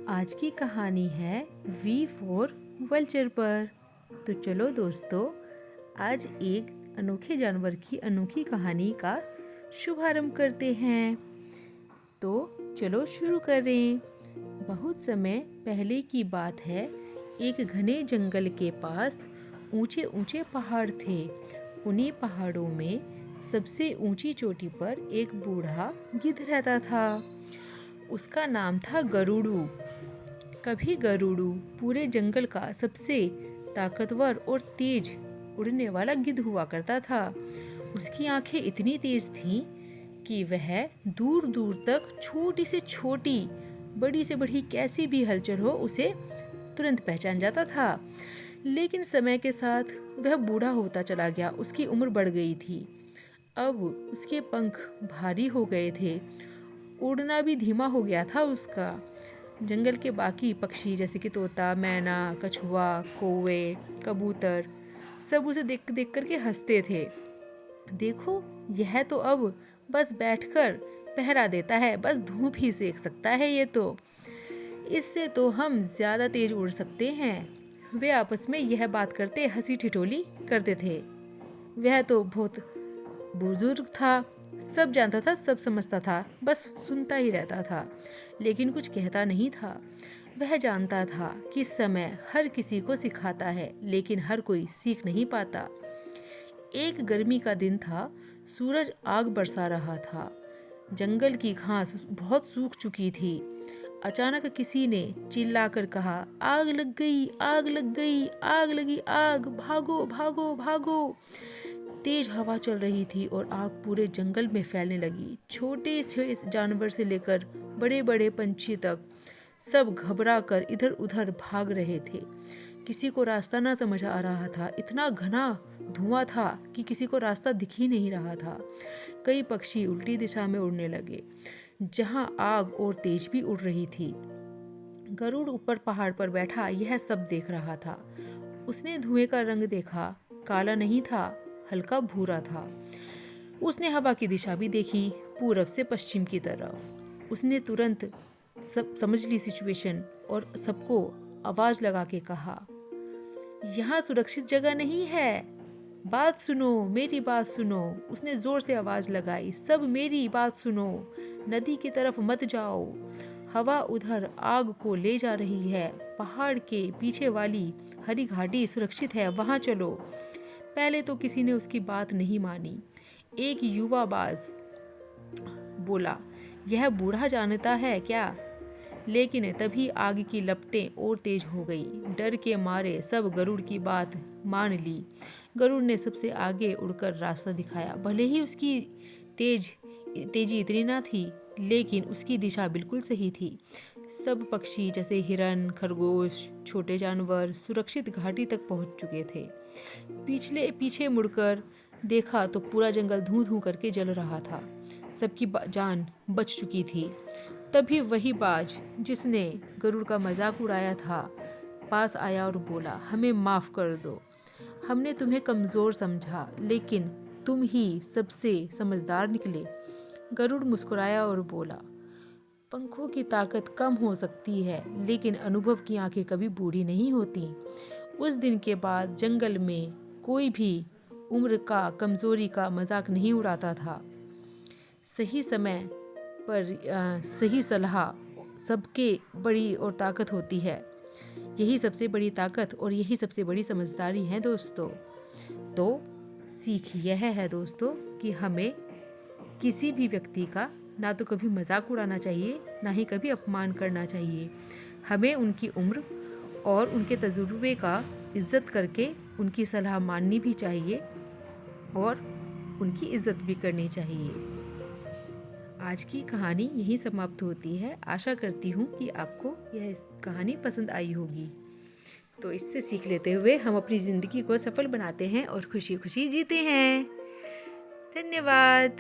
आज की कहानी है वी फॉर वल्चर पर। तो चलो दोस्तों, आज एक अनोखे जानवर की अनोखी कहानी का शुभारंभ करते हैं। तो चलो शुरू करें। बहुत समय पहले की बात है। एक घने जंगल के पास ऊंचे ऊंचे पहाड़ थे। उन्हीं पहाड़ों में सबसे ऊंची चोटी पर एक बूढ़ा गिद्ध रहता था। उसका नाम था गरुड़ू। कभी गरुड़ू पूरे जंगल का सबसे ताकतवर और तेज उड़ने वाला गिद्ध हुआ करता था। उसकी आंखें इतनी तेज थीं कि वह दूर दूर तक छोटी से छोटी, बड़ी से बड़ी कैसी भी हलचल हो उसे तुरंत पहचान जाता था। लेकिन समय के साथ वह बूढ़ा होता चला गया। उसकी उम्र बढ़ गई थी। अब उसके पंख भारी हो गए थे। उड़ना भी धीमा हो गया था उसका। जंगल के बाकी पक्षी जैसे कि तोता, मैना, कछुआ, कौवे, कबूतर सब उसे देख देख करके हंसते थे। देखो, यह तो अब बस बैठकर पहरा देता है, बस धूप ही सेक सकता है। ये तो इससे तो हम ज़्यादा तेज उड़ सकते हैं। वे आपस में यह बात करते हंसी ठिठोली करते थे। वह तो बहुत बुजुर्ग था, सब जानता था, सब समझता था, बस सुनता ही रहता था, लेकिन कुछ कहता नहीं था। वह जानता था कि समय हर किसी को सिखाता है, लेकिन हर कोई सीख नहीं पाता। एक गर्मी का दिन था। सूरज आग बरसा रहा था। जंगल की घास बहुत सूख चुकी थी। अचानक किसी ने चिल्लाकर कहा, आग लग गई, आग लग गई, आग लगी आग, भागो भागो भागो। तेज हवा चल रही थी और आग पूरे जंगल में फैलने लगी। छोटे से जानवर से लेकर बड़े बड़े पंछी तक सब घबरा कर इधर उधर भाग रहे थे। किसी को रास्ता ना समझ आ रहा था। इतना घना धुआं था कि किसी को रास्ता दिख ही नहीं रहा था। कई पक्षी उल्टी दिशा में उड़ने लगे, जहां आग और तेज भी उड़ रही थी। गरुड़ ऊपर पहाड़ पर बैठा यह सब देख रहा था। उसने धुएं का रंग देखा। काला नहीं था, हल्का भूरा था। उसने हवा की दिशा भी देखी, पूरब से पश्चिम की तरफ। उसने तुरंत सब समझ ली सिचुएशन और सबको आवाज लगा के कहा, यहाँ सुरक्षित जगह नहीं है, बात सुनो, मेरी बात सुनो। उसने जोर से आवाज लगाई, सब मेरी बात सुनो, नदी की तरफ मत जाओ। हवा उधर आग को ले जा रही है। पहाड़ के पीछे वाली हरी घाटी सुरक्षित है, वहां चलो। पहले तो किसी ने उसकी बात नहीं मानी। एक युवा बाज बोला, यह बूढ़ा जानता है क्या? लेकिन तभी आग की लपटें और तेज हो गई। डर के मारे सब गरुड़ की बात मान ली। गरुड़ ने सबसे आगे उड़कर रास्ता दिखाया। भले ही उसकी तेजी इतनी ना थी, लेकिन उसकी दिशा बिल्कुल सही थी। सब पक्षी जैसे हिरन, खरगोश, छोटे जानवर सुरक्षित घाटी तक पहुंच चुके थे। पीछे मुड़कर देखा तो पूरा जंगल धूं धूं करके जल रहा था। सबकी जान बच चुकी थी। तभी वही बाज जिसने गरुड़ का मजाक उड़ाया था पास आया और बोला, हमें माफ कर दो, हमने तुम्हें कमजोर समझा, लेकिन तुम ही सबसे समझदार निकले। गरुड़ मुस्कुराया और बोला, पंखों की ताकत कम हो सकती है, लेकिन अनुभव की आंखें कभी बूढ़ी नहीं होती। उस दिन के बाद जंगल में कोई भी उम्र का, कमजोरी का मजाक नहीं उड़ाता था। सही समय पर सही सलाह सबके बड़ी और ताकत होती है। यही सबसे बड़ी ताकत और यही सबसे बड़ी समझदारी है दोस्तों। तो सीख यह है दोस्तों कि हमें किसी भी व्यक्ति का ना तो कभी मजाक उड़ाना चाहिए, ना ही कभी अपमान करना चाहिए। हमें उनकी उम्र और उनके तजुर्बे का इज्जत करके उनकी सलाह माननी भी चाहिए और उनकी इज्जत भी करनी चाहिए। आज की कहानी यहीं समाप्त होती है। आशा करती हूँ कि आपको यह कहानी पसंद आई होगी। तो इससे सीख लेते हुए हम अपनी ज़िंदगी को सफल बनाते हैं और खुशी खुशी जीते हैं। धन्यवाद।